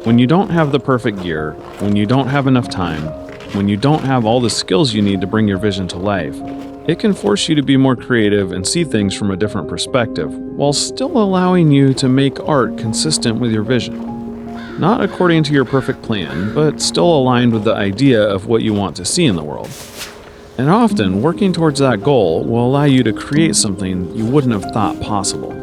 When you don't have the perfect gear, when you don't have enough time, when you don't have all the skills you need to bring your vision to life, it can force you to be more creative and see things from a different perspective, while still allowing you to make art consistent with your vision. Not according to your perfect plan, but still aligned with the idea of what you want to see in the world. And often, working towards that goal will allow you to create something you wouldn't have thought possible.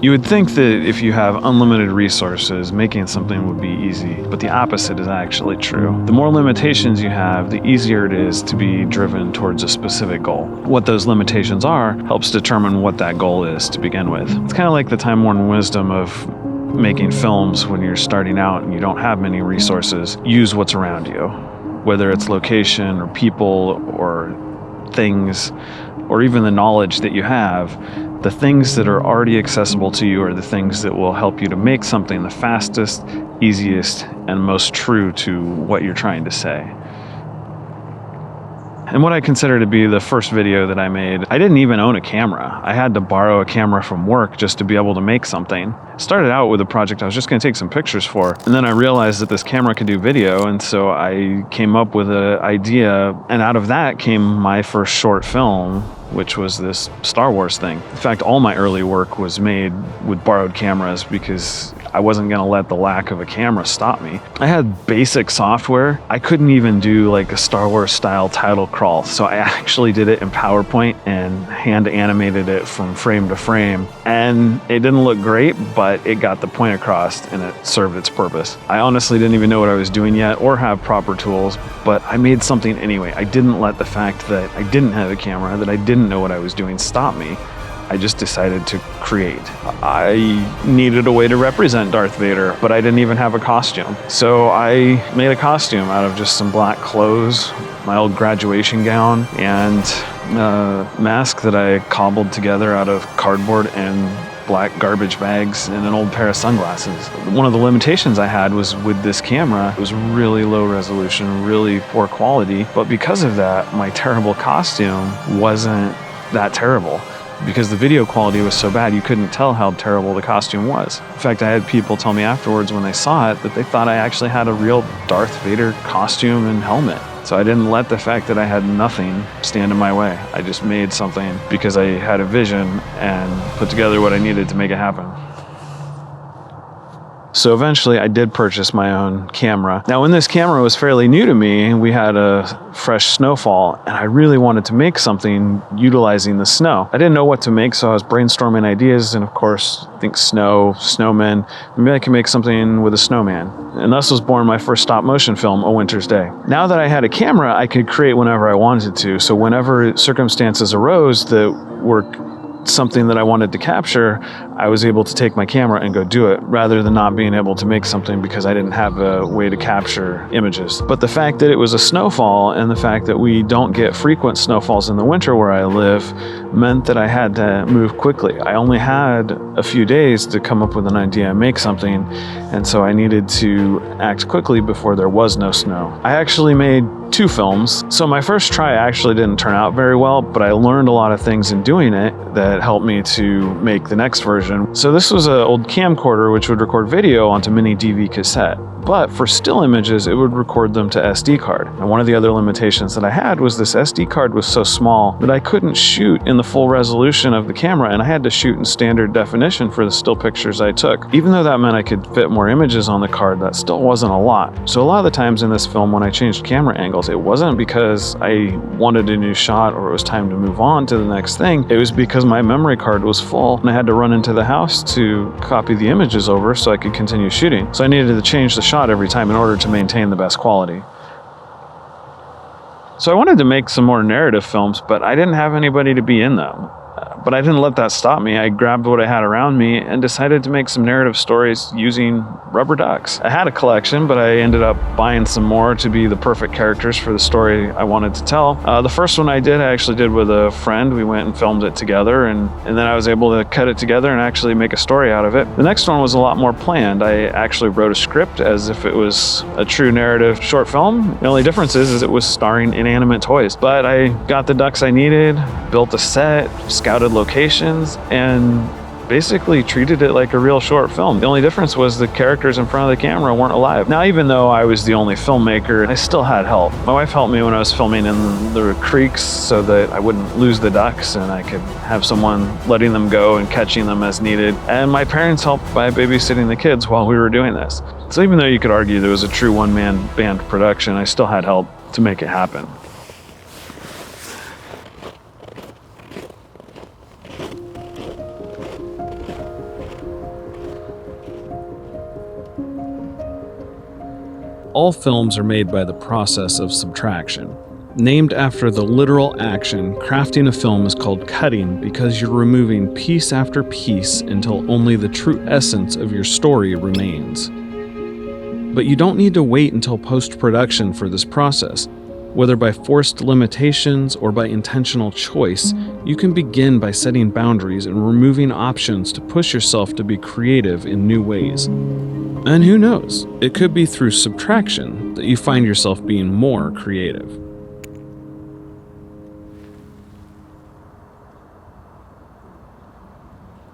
You would think that if you have unlimited resources, making something would be easy, but the opposite is actually true. The more limitations you have, the easier it is to be driven towards a specific goal. What those limitations are helps determine what that goal is to begin with. It's kind of like the time-worn wisdom of making films when you're starting out and you don't have many resources. Use what's around you, whether it's location or people or things or even the knowledge that you have. The things that are already accessible to you are the things that will help you to make something the fastest, easiest, and most true to what you're trying to say. And what I consider to be the first video that I made, I didn't even own a camera. I had to borrow a camera from work just to be able to make something. It started out with a project I was just going to take some pictures for, and then I realized that this camera could do video, and so I came up with an idea, and out of that came my first short film, which was this Star Wars thing. In fact, all my early work was made with borrowed cameras because I wasn't going to let the lack of a camera stop me. I had basic software. I couldn't even do like a Star Wars style title crawl, so I actually did it in PowerPoint and hand animated it from frame to frame. And it didn't look great, but it got the point across and it served its purpose. I honestly didn't even know what I was doing yet or have proper tools, but I made something anyway. I didn't let the fact that I didn't have a camera, that I didn't know what I was doing, stop me. I just decided to create. I needed a way to represent Darth Vader, but I didn't even have a costume. So I made a costume out of just some black clothes, my old graduation gown, and a mask that I cobbled together out of cardboard and black garbage bags and an old pair of sunglasses. One of the limitations I had was with this camera, it was really low resolution, really poor quality, but because of that, my terrible costume wasn't that terrible. Because the video quality was so bad, you couldn't tell how terrible the costume was. In fact, I had people tell me afterwards when they saw it that they thought I actually had a real Darth Vader costume and helmet. So I didn't let the fact that I had nothing stand in my way. I just made something because I had a vision and put together what I needed to make it happen. So eventually I did purchase my own camera. Now when this camera was fairly new to me, we had a fresh snowfall and I really wanted to make something utilizing the snow. I didn't know what to make, so I was brainstorming ideas, and of course, I think snow, snowmen, maybe I can make something with a snowman. And thus was born my first stop motion film, A Winter's Day. Now that I had a camera, I could create whenever I wanted to. So whenever circumstances arose that were something that I wanted to capture, I was able to take my camera and go do it, rather than not being able to make something because I didn't have a way to capture images. But the fact that it was a snowfall and the fact that we don't get frequent snowfalls in the winter where I live meant that I had to move quickly. I only had a few days to come up with an idea and make something, and so I needed to act quickly before there was no snow. I actually made 2 films. So my first try actually didn't turn out very well, but I learned a lot of things in doing it that helped me to make the next version. So this was an old camcorder which would record video onto mini DV cassette. But for still images, it would record them to SD card. And one of the other limitations that I had was this SD card was so small that I couldn't shoot in the full resolution of the camera, and I had to shoot in standard definition for the still pictures I took. Even though that meant I could fit more images on the card, that still wasn't a lot. So a lot of the times in this film when I changed camera angles, it wasn't because I wanted a new shot or it was time to move on to the next thing. It was because my memory card was full and I had to run into the house to copy the images over so I could continue shooting. So I needed to change the shot every time in order to maintain the best quality. So I wanted to make some more narrative films, but I didn't have anybody to be in them. But I didn't let that stop me. I grabbed what I had around me and decided to make some narrative stories using rubber ducks. I had a collection, but I ended up buying some more to be the perfect characters for the story I wanted to tell. The first one I actually did with a friend. We went and filmed it together, and then I was able to cut it together and actually make a story out of it. The next one was a lot more planned. I actually wrote a script as if it was a true narrative short film. The only difference is it was starring inanimate toys. But I got the ducks I needed, built a set, scouted locations, and basically treated it like a real short film. The only difference was the characters in front of the camera weren't alive. Now, even though I was the only filmmaker, I still had help. My wife helped me when I was filming in the creeks so that I wouldn't lose the ducks and I could have someone letting them go and catching them as needed. And my parents helped by babysitting the kids while we were doing this. So even though you could argue there was a true one-man band production, I still had help to make it happen. All films are made by the process of subtraction. Named after the literal action, crafting a film is called cutting because you're removing piece after piece until only the true essence of your story remains. But you don't need to wait until post-production for this process. Whether by forced limitations or by intentional choice, you can begin by setting boundaries and removing options to push yourself to be creative in new ways. And who knows, it could be through subtraction that you find yourself being more creative.